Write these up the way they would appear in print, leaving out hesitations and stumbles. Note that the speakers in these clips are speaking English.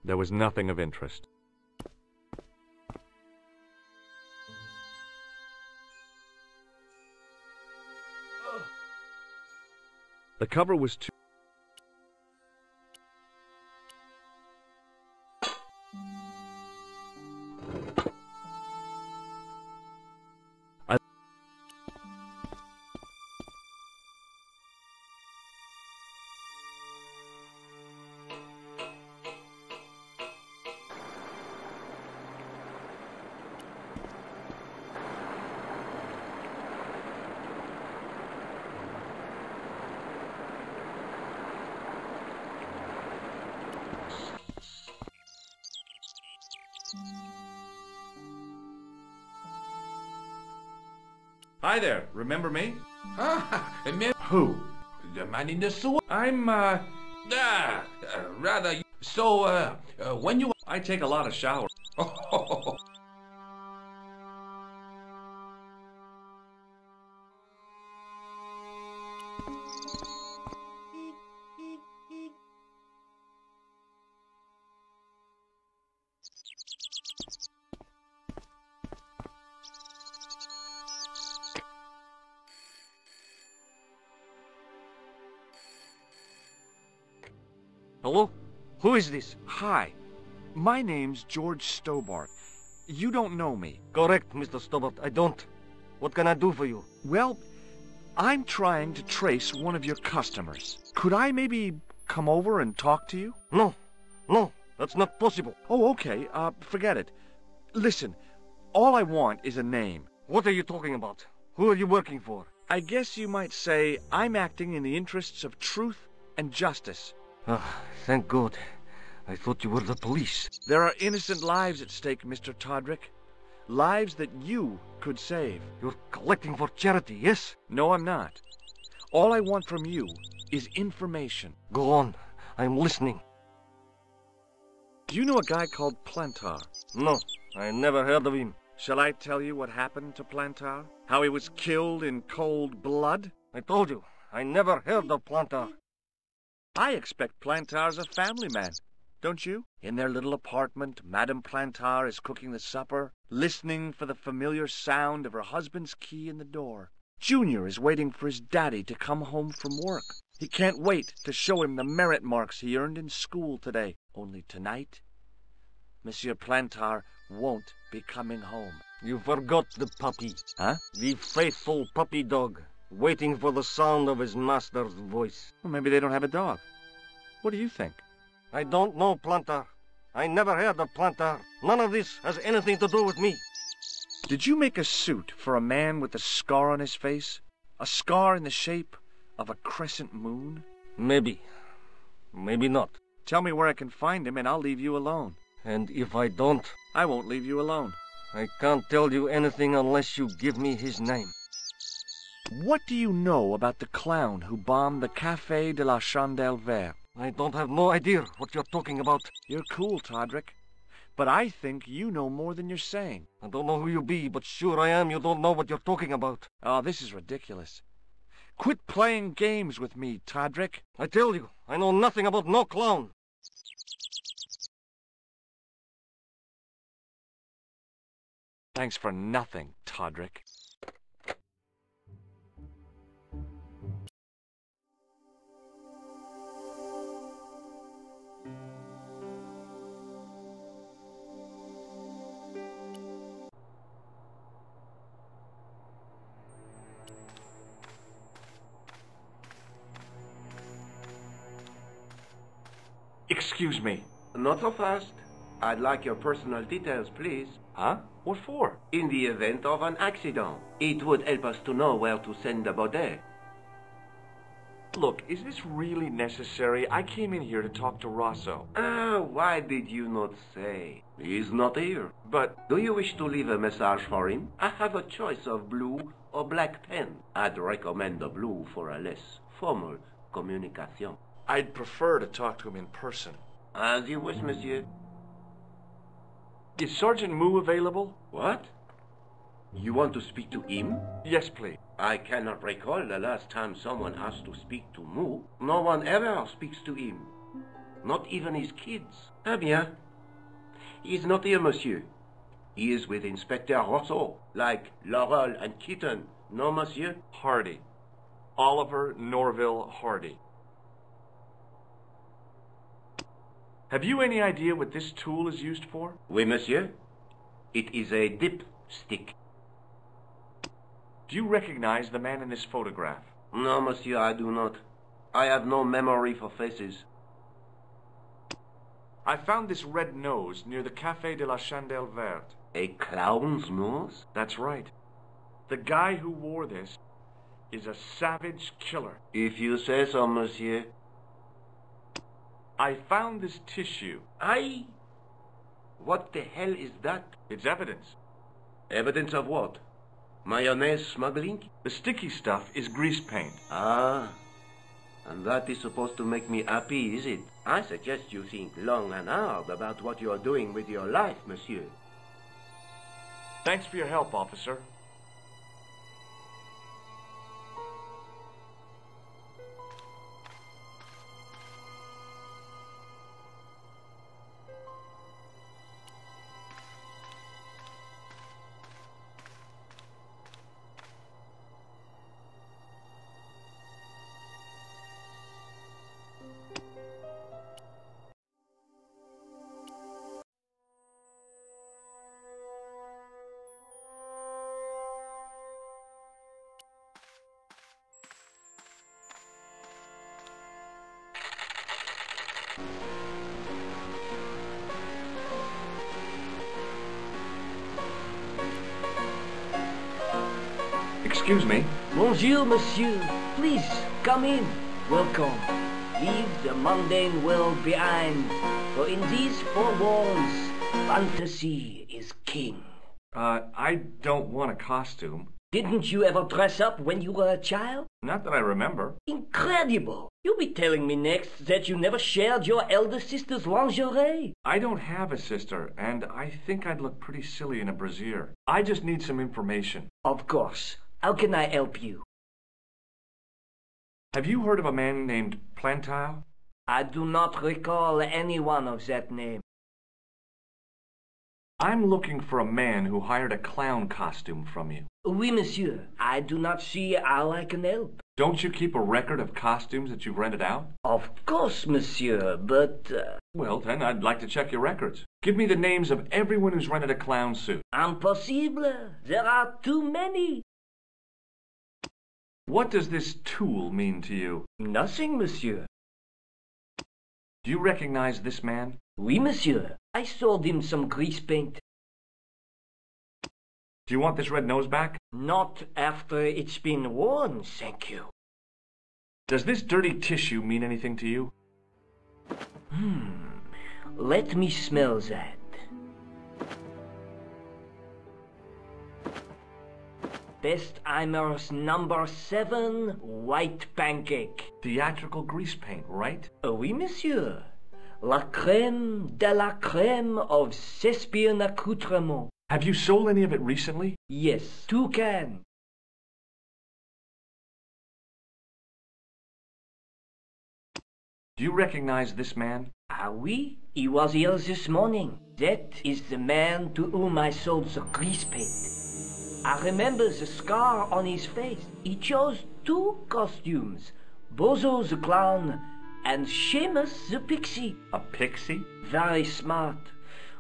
There was nothing of interest. The cover was too... Hi there, remember me? Who? The man in the sewer? I'm, rather... So, when you... I take a lot of showers. Hello? Who is this? Hi, my name's George Stobart. You don't know me. Correct, Mr. Stobart, I don't. What can I do for you? Well, I'm trying to trace one of your customers. Could I maybe come over and talk to you? No, that's not possible. Oh, okay, forget it. Listen, all I want is a name. What are you talking about? Who are you working for? I guess you might say I'm acting in the interests of truth and justice. Ah, thank God. I thought you were the police. There are innocent lives at stake, Mr. Todrick. Lives that you could save. You're collecting for charity, yes? No, I'm not. All I want from you is information. Go on. I'm listening. Do you know a guy called Plantar? No, I never heard of him. Shall I tell you what happened to Plantar? How he was killed in cold blood? I told you, I never heard of Plantar. I expect Plantar's a family man, don't you? In their little apartment, Madame Plantar is cooking the supper, listening for the familiar sound of her husband's key in the door. Junior is waiting for his daddy to come home from work. He can't wait to show him the merit marks he earned in school today. Only tonight, Monsieur Plantar won't be coming home. You forgot the puppy. Huh? The faithful puppy dog, waiting for the sound of his master's voice. Well, maybe they don't have a dog. What do you think? I don't know, Plantar. I never heard of Plantar. None of this has anything to do with me. Did you make a suit for a man with a scar on his face? A scar in the shape of a crescent moon? Maybe. Maybe not. Tell me where I can find him and I'll leave you alone. And if I don't? I won't leave you alone. I can't tell you anything unless you give me his name. What do you know about the clown who bombed the Café de la Chandelle Verte? I don't have no idea what you're talking about. You're cool, Todrick. But I think you know more than you're saying. I don't know who you be, but sure I am you don't know what you're talking about. Oh, this is ridiculous. Quit playing games with me, Todrick. I tell you, I know nothing about no clown. Thanks for nothing, Todrick. Excuse me. Not so fast. I'd like your personal details, please. Huh? What for? In the event of an accident, it would help us to know where to send the body. Look, is this really necessary? I came in here to talk to Rosso. Why did you not say? He's not here. But... Do you wish to leave a message for him? I have a choice of blue or black pen. I'd recommend the blue for a less formal communication. I'd prefer to talk to him in person. As you wish, monsieur. Is Sergeant Moo available? What? You want to speak to him? Yes, please. I cannot recall the last time someone asked to speak to Moo. No one ever speaks to him. Not even his kids. Eh bien. He is not here, monsieur. He is with Inspector Rousseau, like Laurel and Kitten. No, monsieur? Hardy. Oliver Norville Hardy. Have you any idea what this tool is used for? Oui, monsieur. It is a dipstick. Do you recognize the man in this photograph? No, monsieur, I do not. I have no memory for faces. I found this red nose near the Café de la Chandelle Verte. A clown's nose? That's right. The guy who wore this is a savage killer. If you say so, monsieur. I found this tissue. What the hell is that? It's evidence. Evidence of what? Mayonnaise smuggling? The sticky stuff is grease paint. Ah, and that is supposed to make me happy, is it? I suggest you think long and hard about what you are doing with your life, monsieur. Thanks for your help, officer. Excuse me. Bonjour, monsieur. Please, come in. Welcome. Leave the mundane world behind, for in these four walls, fantasy is king. I don't want a costume. Didn't you ever dress up when you were a child? Not that I remember. Incredible! You'll be telling me next that you never shared your elder sister's lingerie. I don't have a sister, and I think I'd look pretty silly in a brassiere. I just need some information. Of course. How can I help you? Have you heard of a man named Plantile? I do not recall anyone of that name. I'm looking for a man who hired a clown costume from you. Oui, monsieur. I do not see how I can help. Don't you keep a record of costumes that you've rented out? Of course, monsieur, but... Well, then, I'd like to check your records. Give me the names of everyone who's rented a clown suit. Impossible. There are too many. What does this tool mean to you? Nothing, monsieur. Do you recognize this man? Oui, monsieur. I sold him some grease paint. Do you want this red nose back? Not after it's been worn, thank you. Does this dirty tissue mean anything to you? Let me smell that. Bestheimer's number 7 white pancake. Theatrical grease paint, right? Oui, monsieur. La crème de la crème of Thespian accoutrement. Have you sold any of it recently? Yes, 2 cans. Do you recognize this man? Ah oui, he was here this morning. That is the man to whom I sold the grease paint. I remember the scar on his face. He chose 2 costumes, Bozo the clown and Seamus the pixie. A pixie? Very smart.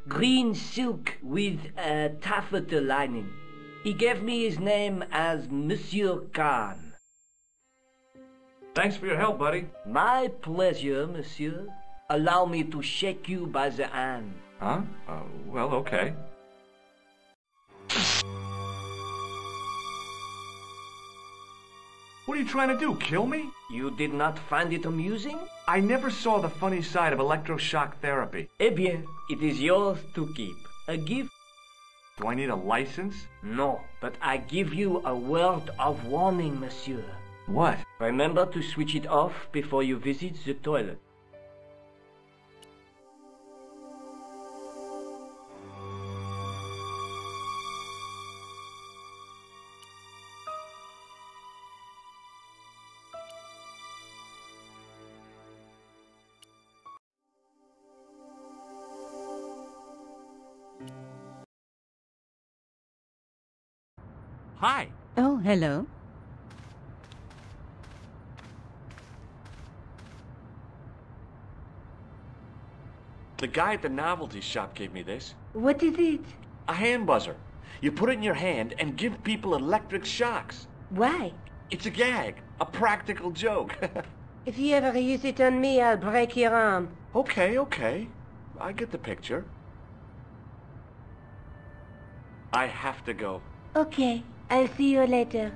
Green silk with a taffeta lining. He gave me his name as Monsieur Khan. Thanks for your help, buddy. My pleasure, monsieur. Allow me to shake you by the hand. Huh? Well, okay. What are you trying to do, kill me? You did not find it amusing? I never saw the funny side of electroshock therapy. Eh bien, it is yours to keep. A gift? Do I need a license? No, but I give you a word of warning, monsieur. What? Remember to switch it off before you visit the toilet. Hi. Oh, hello. The guy at the novelty shop gave me this. What is it? A hand buzzer. You put it in your hand and give people electric shocks. Why? It's a gag. A practical joke. If you ever use it on me, I'll break your arm. Okay. I get the picture. I have to go. Okay, I'll see you later.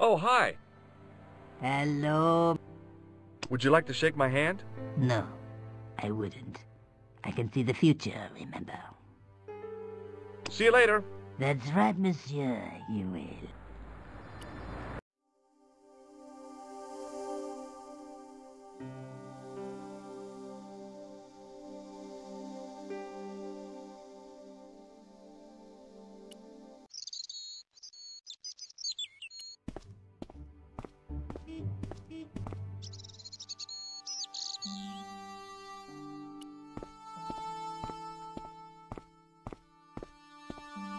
Oh, hi. Hello. Would you like to shake my hand? No, I wouldn't. I can see the future, remember? See you later. That's right, monsieur, you will.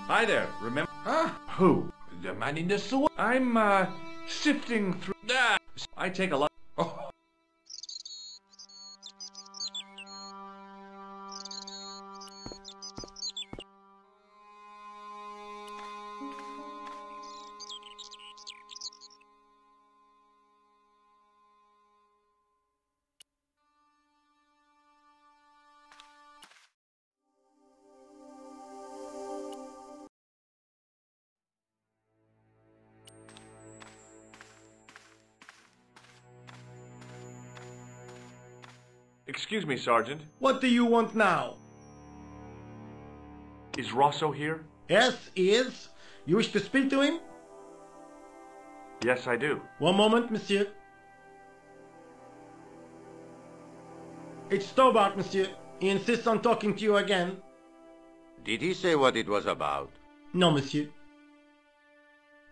Hi there, remember? Huh? Who? The man in the sewer? I'm, sifting through... I take a lot. Oh. Excuse me, Sergeant. What do you want now? Is Rosso here? Yes, he is. You wish to speak to him? Yes, I do. One moment, monsieur. It's Stobart, monsieur. He insists on talking to you again. Did he say what it was about? No, monsieur.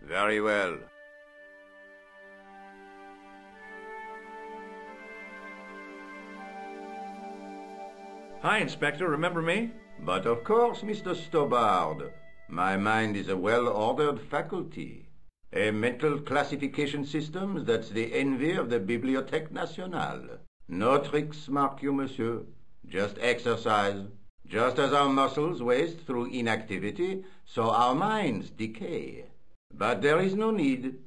Very well. Hi, Inspector. Remember me? But of course, Mr. Stobart. My mind is a well-ordered faculty. A mental classification system that's the envy of the Bibliothèque Nationale. No tricks, mark you, monsieur. Just exercise. Just as our muscles waste through inactivity, so our minds decay. But there is no need.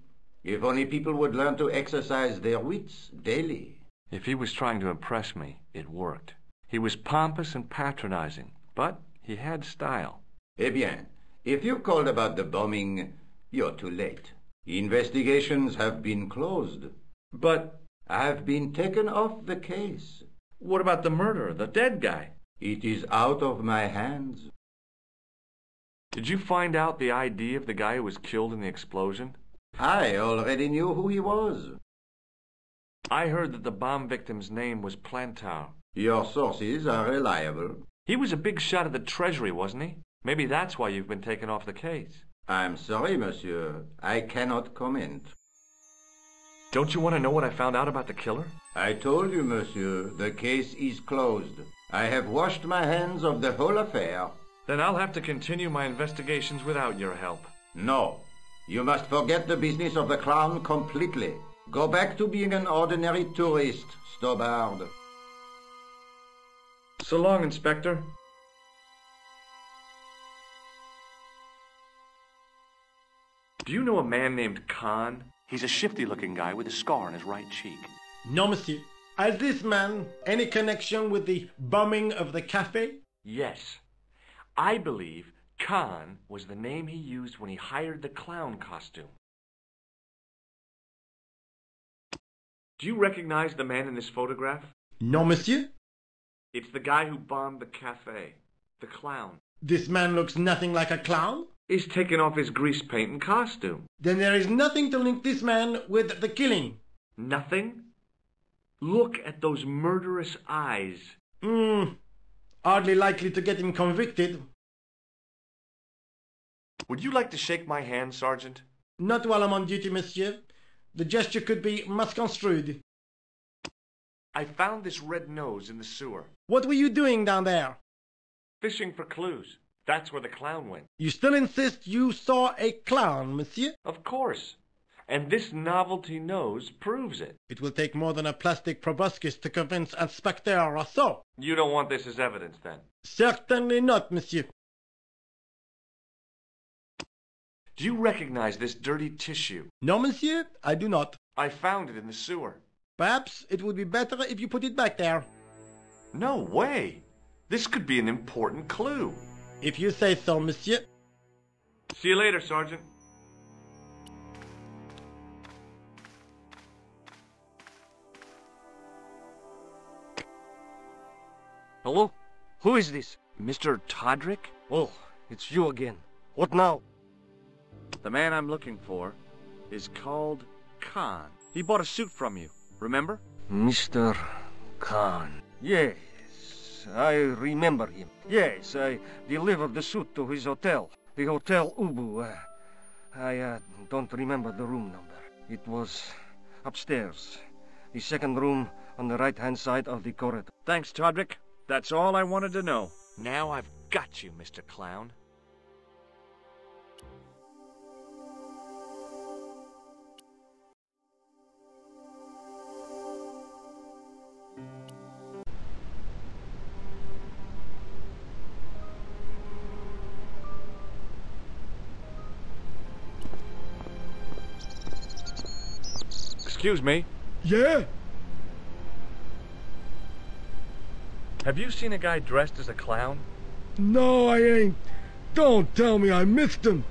If only people would learn to exercise their wits daily. If he was trying to impress me, it worked. He was pompous and patronizing, but he had style. Eh bien, if you called about the bombing, you're too late. Investigations have been closed. But I've been taken off the case. what about the murderer, the dead guy? It is out of my hands. Did you find out the ID of the guy who was killed in the explosion? I already knew who he was. I heard that the bomb victim's name was Plantar. Your sources are reliable. He was a big shot at the Treasury, wasn't he? Maybe that's why you've been taken off the case. I'm sorry, monsieur. I cannot comment. Don't you want to know what I found out about the killer? I told you, monsieur, the case is closed. I have washed my hands of the whole affair. Then I'll have to continue my investigations without your help. No. You must forget the business of the Crown completely. Go back to being an ordinary tourist, Stobart. So long, Inspector. Do you know a man named Khan? He's a shifty-looking guy with a scar on his right cheek. No, monsieur. Has this man any connection with the bombing of the cafe? Yes. I believe Khan was the name he used when he hired the clown costume. Do you recognize the man in this photograph? No, monsieur. It's the guy who bombed the cafe. The clown. This man looks nothing like a clown. He's taken off his grease paint and costume. Then there is nothing to link this man with the killing. Nothing? Look at those murderous eyes. Hardly likely to get him convicted. Would you like to shake my hand, Sergeant? Not while I'm on duty, monsieur. The gesture could be misconstrued. I found this red nose in the sewer. What were you doing down there? Fishing for clues. That's where the clown went. You still insist you saw a clown, monsieur? Of course. And this novelty nose proves it. It will take more than a plastic proboscis to convince Inspector Rousseau. You don't want this as evidence, then? Certainly not, monsieur. Do you recognize this dirty tissue? No, monsieur, I do not. I found it in the sewer. Perhaps it would be better if you put it back there. No way! This could be an important clue. If you say so, monsieur. See you later, Sergeant. Hello? Who is this? Mr. Todrick? Oh, it's you again. What now? The man I'm looking for is called Khan. He bought a suit from you, remember? Mr. Khan. Yes, I remember him. Yes, I delivered the suit to his hotel. The Hotel Ubu. I don't remember the room number. It was upstairs. The second room on the right-hand side of the corridor. Thanks, Todrick. That's all I wanted to know. Now I've got you, Mr. Clown. Excuse me. Yeah? Have you seen a guy dressed as a clown? No, I ain't. Don't tell me I missed him.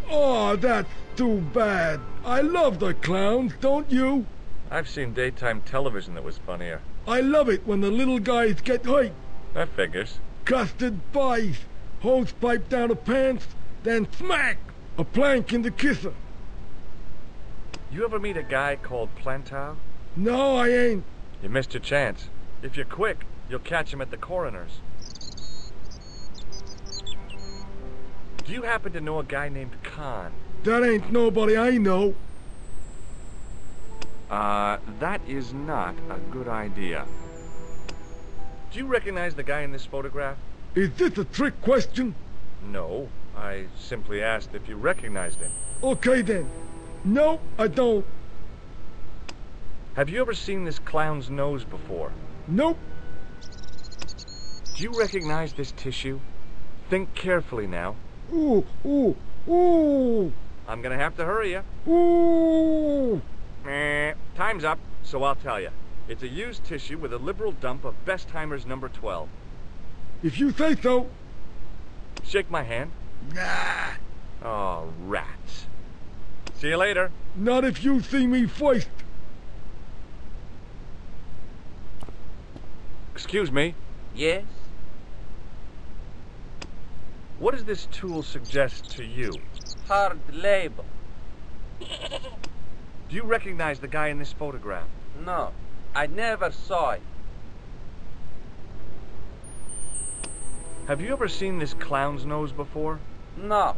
Oh, that's too bad. I love the clowns, don't you? I've seen daytime television that was funnier. I love it when the little guys get hyped. That figures. Custard pies, hose pipe down the pants, then smack! A plank in the kisser. You ever meet a guy called Plantar? No, I ain't. You missed your chance. If you're quick, you'll catch him at the coroner's. Do you happen to know a guy named Khan? That ain't nobody I know. That is not a good idea. Do you recognize the guy in this photograph? Is this a trick question? No, I simply asked if you recognized him. Okay then. No, I don't. Have you ever seen this clown's nose before? Nope. Do you recognize this tissue? Think carefully now. Ooh, ooh, ooh. I'm gonna have to hurry you. Ooh. Time's up, so I'll tell you. It's a used tissue with a liberal dump of Bestheimer's number 12. If you say so. Shake my hand. Nah. Oh, rats. See you later. Not if you see me first. Excuse me. Yes? What does this tool suggest to you? Hard labor. Do you recognize the guy in this photograph? No, I never saw it. Have you ever seen this clown's nose before? No.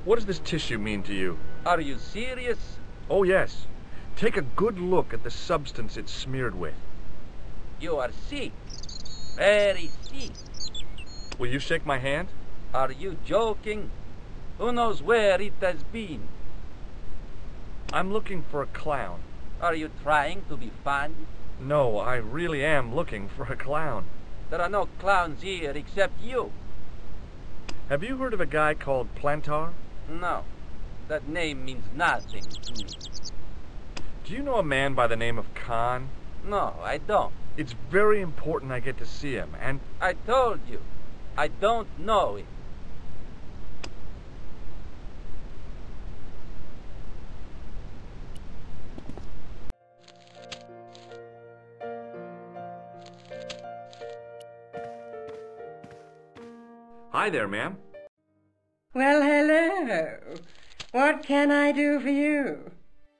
What does this tissue mean to you? Are you serious? Oh, yes. Take a good look at the substance it's smeared with. You are sick. Very sick. Will you shake my hand? Are you joking? Who knows where it has been? I'm looking for a clown. Are you trying to be funny? No, I really am looking for a clown. There are no clowns here except you. Have you heard of a guy called Plantar? No, that name means nothing to me. Do you know a man by the name of Khan? No, I don't. It's very important I get to see him, and... I told you, I don't know him. Hi there, ma'am. Well, hello. What can I do for you?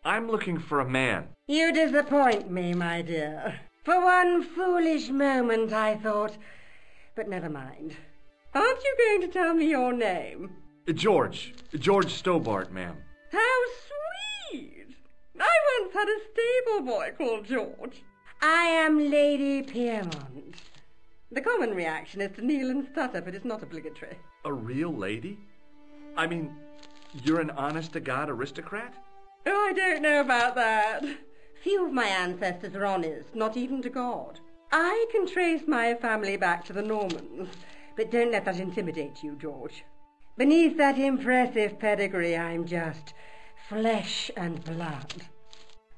I'm looking for a man. You disappoint me, my dear. For one foolish moment I thought... But never mind. Aren't you going to tell me your name? George Stobart, ma'am. How sweet! I once had a stable boy called George. I am Lady Piermont. The common reaction is to kneel and stutter, but it's not obligatory. A real lady? I mean, you're an honest-to-God aristocrat? Oh, I don't know about that. Few of my ancestors were honest, not even to God. I can trace my family back to the Normans, but don't let that intimidate you, George. Beneath that impressive pedigree, I'm just flesh and blood.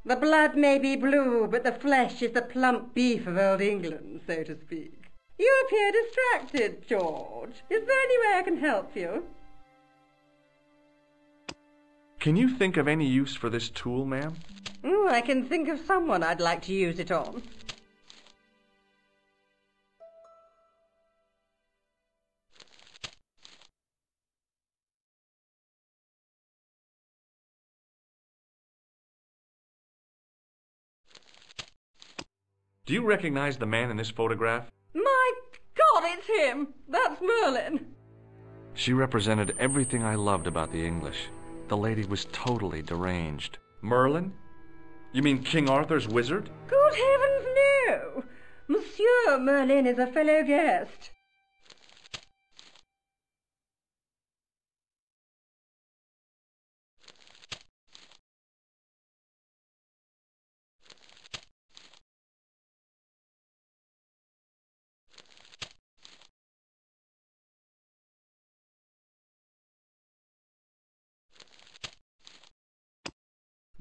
The blood may be blue, but the flesh is the plump beef of old England, so to speak. You appear distracted, George. Is there any way I can help you? Can you think of any use for this tool, ma'am? I can think of someone I'd like to use it on. Do you recognize the man in this photograph? My God, it's him! That's Merlin! She represented everything I loved about the English. The lady was totally deranged. Merlin? You mean King Arthur's wizard? Good heavens, no! Monsieur Merlin is a fellow guest.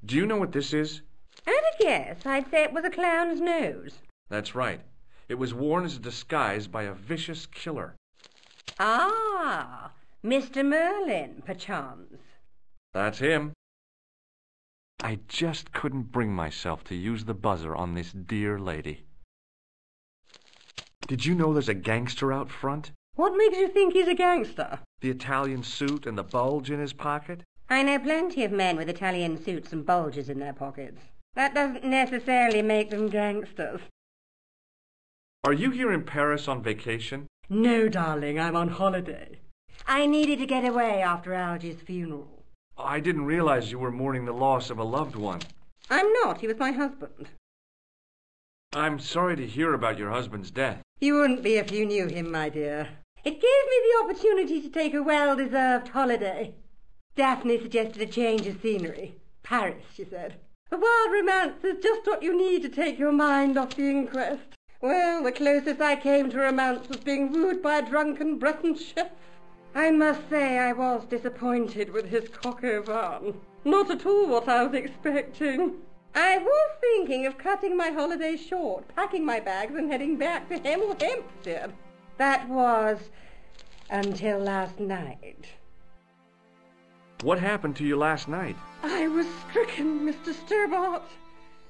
Do you know what this is? At a guess, I'd say it was a clown's nose. That's right. It was worn as a disguise by a vicious killer. Ah, Mr. Merlin, perchance. That's him. I just couldn't bring myself to use the buzzer on this dear lady. Did you know there's a gangster out front? What makes you think he's a gangster? The Italian suit and the bulge in his pocket? I know plenty of men with Italian suits and bulges in their pockets. That doesn't necessarily make them gangsters. Are you here in Paris on vacation? No, darling, I'm on holiday. I needed to get away after Algy's funeral. I didn't realize you were mourning the loss of a loved one. I'm not. He was my husband. I'm sorry to hear about your husband's death. You wouldn't be if you knew him, my dear. It gave me the opportunity to take a well-deserved holiday. Daphne suggested a change of scenery. Paris, she said. A wild romance is just what you need to take your mind off the inquest. Well, the closest I came to romance was being wooed by a drunken Breton chef. I must say I was disappointed with his coq au vin. Not at all what I was expecting. I was thinking of cutting my holiday short, packing my bags and heading back to Hemel Hempstead. That was until last night. What happened to you last night? I was stricken, Mr. Stobart.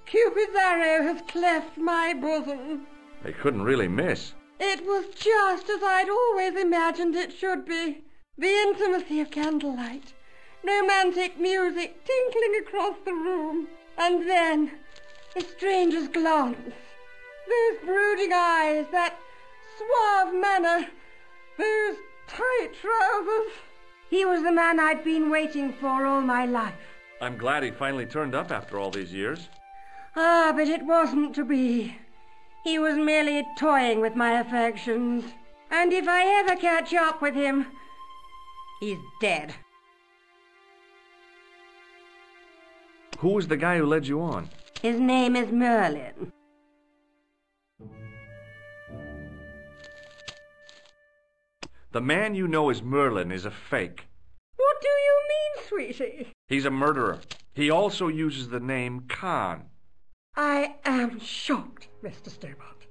Cupid's arrow has cleft my bosom. They couldn't really miss. It was just as I'd always imagined it should be. The intimacy of candlelight, romantic music tinkling across the room, and then a stranger's glance. Those brooding eyes, that suave manner, those tight trousers. He was the man I'd been waiting for all my life. I'm glad he finally turned up after all these years. Ah, but it wasn't to be. He was merely toying with my affections. And if I ever catch up with him, he's dead. Who was the guy who led you on? His name is Merlin. The man you know as Merlin is a fake. What do you mean, sweetie? He's a murderer. He also uses the name Khan. I am shocked, Mr. Stobart.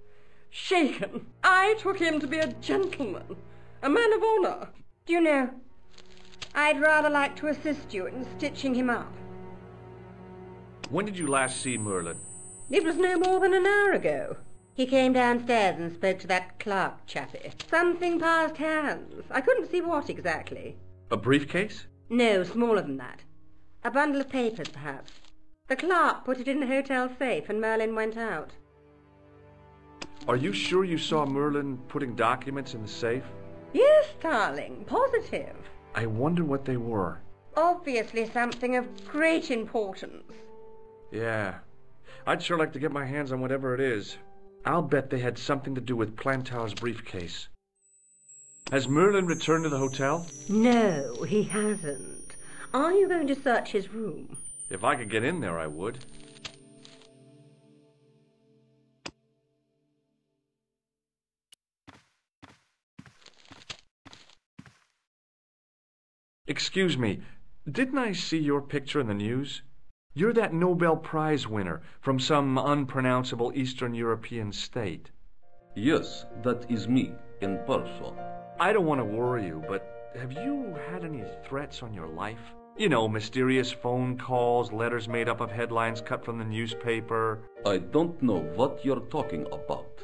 Shaken. I took him to be a gentleman, a man of honour. Do you know, I'd rather like to assist you in stitching him up. When did you last see Merlin? It was no more than an hour ago. He came downstairs and spoke to that clerk chappie. Something passed hands. I couldn't see what exactly. A briefcase? No, smaller than that. A bundle of papers, perhaps. The clerk put it in the hotel safe and Merlin went out. Are you sure you saw Merlin putting documents in the safe? Yes, darling, positive. I wonder what they were. Obviously something of great importance. Yeah. I'd sure like to get my hands on whatever it is. I'll bet they had something to do with Plantar's briefcase. Has Merlin returned to the hotel? No, he hasn't. Are you going to search his room? If I could get in there, I would. Excuse me, didn't I see your picture in the news? You're that Nobel Prize winner from some unpronounceable Eastern European state. Yes, that is me, in person. I don't want to worry you, but have you had any threats on your life? You know, mysterious phone calls, letters made up of headlines cut from the newspaper. I don't know what you're talking about.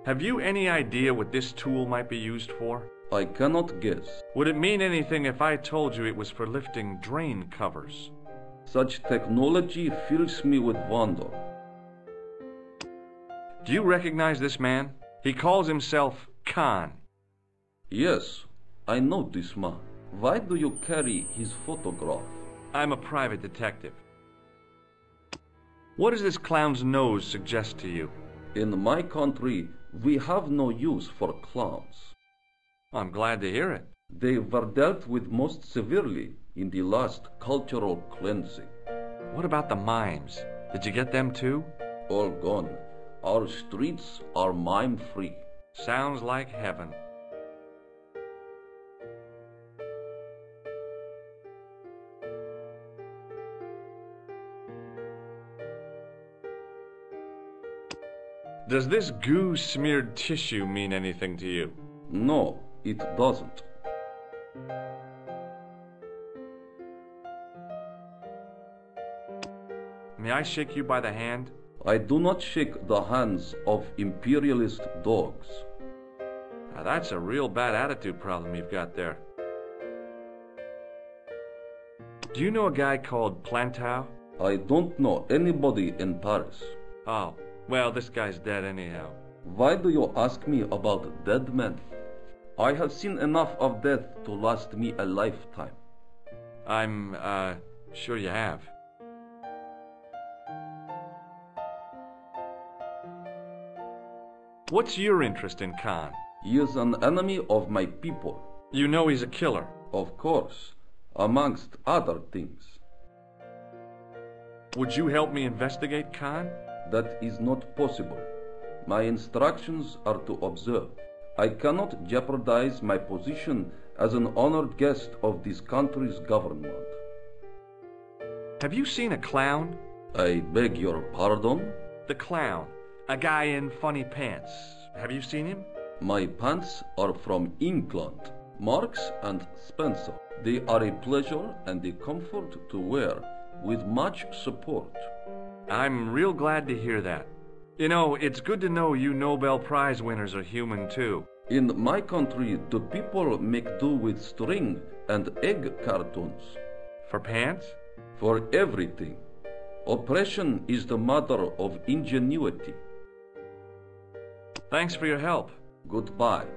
Have you any idea what this tool might be used for? I cannot guess. Would it mean anything if I told you it was for lifting drain covers? Such technology fills me with wonder. Do you recognize this man? He calls himself Khan. Yes, I know this man. Why do you carry his photograph? I'm a private detective. What does this clown's nose suggest to you? In my country, we have no use for clowns. I'm glad to hear it. They were dealt with most severely in the last cultural cleansing. What about the mimes? Did you get them too? All gone. Our streets are mime-free. Sounds like heaven. Does this goo-smeared tissue mean anything to you? No, it doesn't. May I shake you by the hand? I do not shake the hands of imperialist dogs. Now that's a real bad attitude problem you've got there. Do you know a guy called Plantar? I don't know anybody in Paris. Oh, well, this guy's dead anyhow. Why do you ask me about dead men? I have seen enough of death to last me a lifetime. I'm, sure you have. What's your interest in Khan? He is an enemy of my people. You know he's a killer? Of course, amongst other things. Would you help me investigate Khan? That is not possible. My instructions are to observe. I cannot jeopardize my position as an honored guest of this country's government. Have you seen a clown? I beg your pardon? The clown. A guy in funny pants. Have you seen him? My pants are from England. Marks and Spencer. They are a pleasure and a comfort to wear, with much support. I'm real glad to hear that. You know, it's good to know you Nobel Prize winners are human too. In my country, the people make do with string and egg cartoons. For pants? For everything. Oppression is the mother of ingenuity. Thanks for your help. Goodbye.